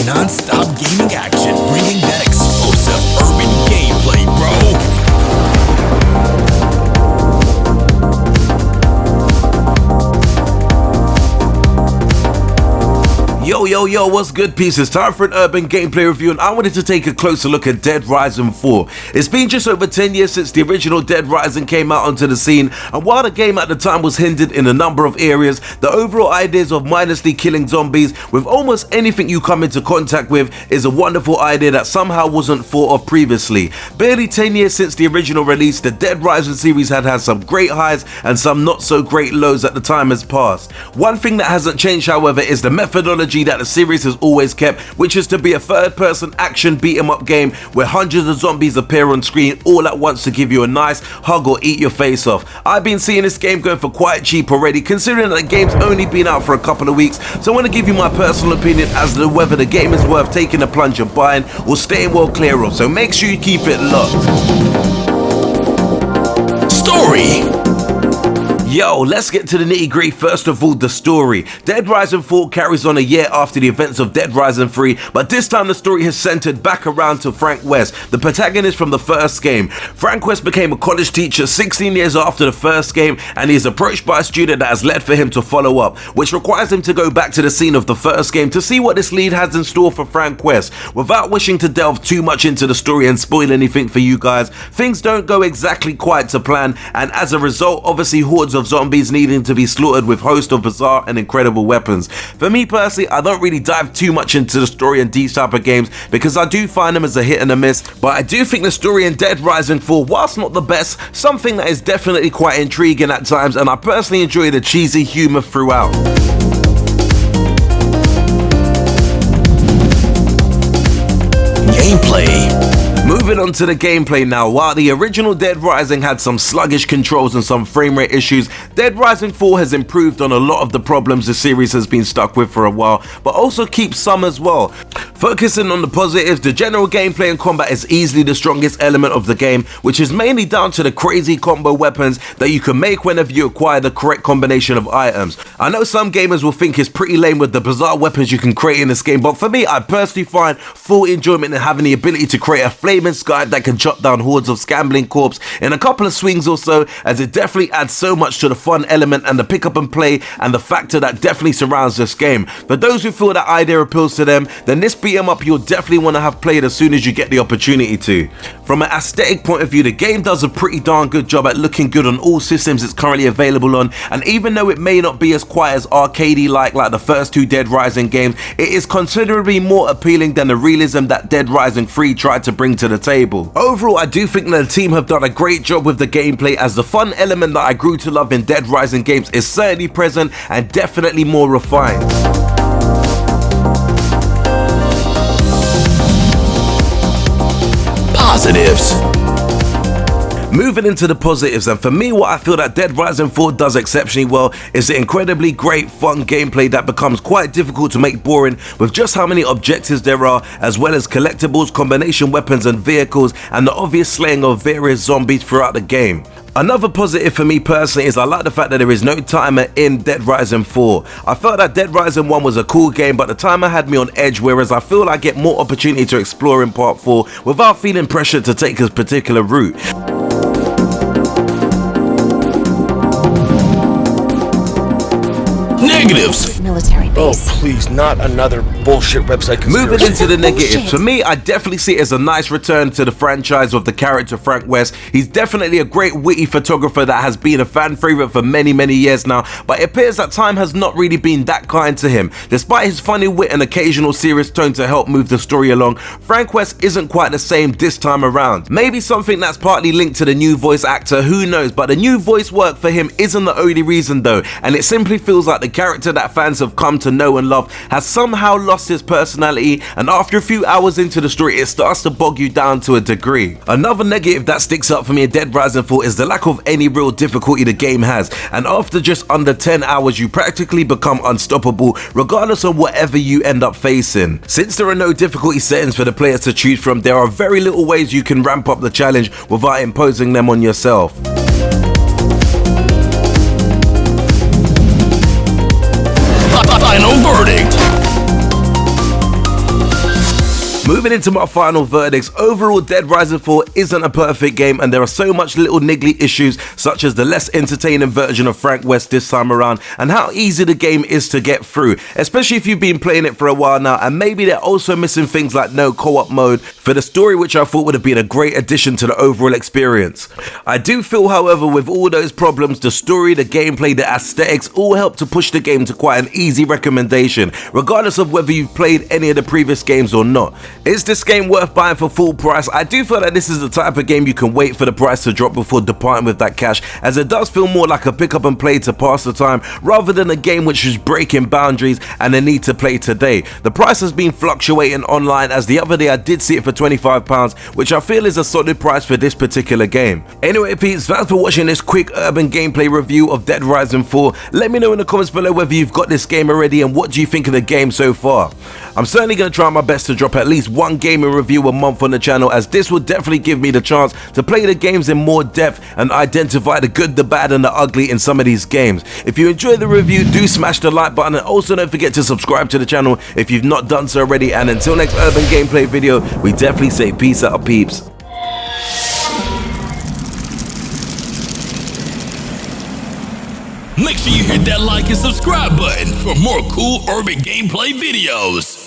Non-stop gaming action, bringing that explosive urban gameplay, bro. Yo, what's good, peeps? It's time for an urban gameplay review, and I wanted to take a closer look at Dead Rising 4. It's been just over 10 years since the original Dead Rising came out onto the scene, and while the game at the time was hindered in a number of areas, the overall ideas of mindlessly killing zombies with almost anything you come into contact with is a wonderful idea that somehow wasn't thought of previously. Barely 10 years since the original release, the Dead Rising series had some great highs and some not so great lows at the time has passed. One thing that hasn't changed, however, is the methodology that the series has always kept, which is to be a third-person action beat-em-up game where hundreds of zombies appear on screen all at once to give you a nice hug or eat your face off. I've been seeing this game going for quite cheap already, considering that the game's only been out for a couple of weeks, so I want to give you my personal opinion as to whether the game is worth taking a plunge of buying or staying well clear of, so make sure you keep it locked. Story. Yo, let's get to the nitty-gritty. First of all, the story. Dead Rising 4 carries on a year after the events of Dead Rising 3, but this time the story has centered back around to Frank West, the protagonist from the first game. Frank West became a college teacher 16 years after the first game, and he is approached by a student that has led for him to follow up, which requires him to go back to the scene of the first game to see what this lead has in store for Frank West. Without wishing to delve too much into the story and spoil anything for you guys, things don't go exactly quite to plan, and as a result, obviously hordes of zombies needing to be slaughtered with hosts of bizarre and incredible weapons. For me personally, I don't really dive too much into the story in these type of games because I do find them as a hit and a miss, but I do think the story in Dead Rising 4, whilst not the best, something that is definitely quite intriguing at times, and I personally enjoy the cheesy humor throughout. Gameplay. Moving on to the gameplay now. While the original Dead Rising had some sluggish controls and some frame rate issues, Dead Rising 4 has improved on a lot of the problems the series has been stuck with for a while, but also keeps some as well. Focusing on the positives, the general gameplay and combat is easily the strongest element of the game, which is mainly down to the crazy combo weapons that you can make whenever you acquire the correct combination of items. I know some gamers will think it's pretty lame with the bizarre weapons you can create in this game, but for me, I personally find full enjoyment in having the ability to create a flaming sky that can chop down hordes of scambling corpse in a couple of swings or so, as it definitely adds so much to the fun element and the pick up and play and the factor that definitely surrounds this game. For those who feel that idea appeals to them, then this beat 'em up you'll definitely want to have played as soon as you get the opportunity to. From an aesthetic point of view, the game does a pretty darn good job at looking good on all systems it's currently available on, and even though it may not be as quite as arcadey like the first two Dead Rising games, it is considerably more appealing than the realism that Dead Rising 3 tried to bring to the table. Overall, I do think that the team have done a great job with the gameplay, as the fun element that I grew to love in Dead Rising games is certainly present and definitely more refined. Positives. Moving into the positives, and for me, what I feel that Dead Rising 4 does exceptionally well is the incredibly great fun gameplay that becomes quite difficult to make boring with just how many objectives there are, as well as collectibles, combination weapons and vehicles, and the obvious slaying of various zombies throughout the game. Another positive for me personally is I like the fact that there is no timer in Dead Rising 4. I felt that Dead Rising 1 was a cool game, but the timer had me on edge, whereas I feel I get more opportunity to explore in part 4 without feeling pressured to take a particular route. Negatives. Military base. Oh, please, not another bullshit website conspiracy. Moving into the negatives, for me, I definitely see it as a nice return to the franchise of the character Frank West. He's definitely a great witty photographer that has been a fan favorite for many years now, but it appears that time has not really been that kind to him. Despite his funny wit and occasional serious tone to help move the story along, Frank West isn't quite the same this time around. Maybe something that's partly linked to the new voice actor, who knows, but the new voice work for him isn't the only reason though, and it simply feels like the character that fans have come to know and love has somehow lost his personality, and after a few hours into the story it starts to bog you down to a degree. Another negative that sticks up for me in Dead Rising 4 is the lack of any real difficulty the game has, and after just under 10 hours you practically become unstoppable regardless of whatever you end up facing. Since there are no difficulty settings for the players to choose from, there are very little ways you can ramp up the challenge without imposing them on yourself. Final verdict. Moving into my final verdicts, overall Dead Rising 4 isn't a perfect game and there are so much little niggly issues such as the less entertaining version of Frank West this time around and how easy the game is to get through, especially if you've been playing it for a while now, and maybe they're also missing things like no co-op mode for the story, which I thought would have been a great addition to the overall experience. I do feel, however, with all those problems, the story, the gameplay, the aesthetics all help to push the game to quite an easy recommendation, regardless of whether you've played any of the previous games or not. Is this game worth buying for full price? I do feel that this is the type of game you can wait for the price to drop before departing with that cash, as it does feel more like a pick up and play to pass the time rather than a game which is breaking boundaries and a need to play today. The price has been fluctuating online, as the other day I did see it for £25, which I feel is a solid price for this particular game. Anyway peeps, thanks for watching this quick urban gameplay review of Dead Rising 4. Let me know in the comments below whether you've got this game already and what do you think of the game so far. I'm certainly going to try my best to drop at least one gaming review a month on the channel, as this will definitely give me the chance to play the games in more depth and identify the good, the bad and the ugly in some of these games. If you enjoyed the review, do smash the like button and also don't forget to subscribe to the channel if you've not done so already, and until next urban gameplay video, we definitely say peace out peeps. Make sure you hit that like and subscribe button for more cool urban gameplay videos.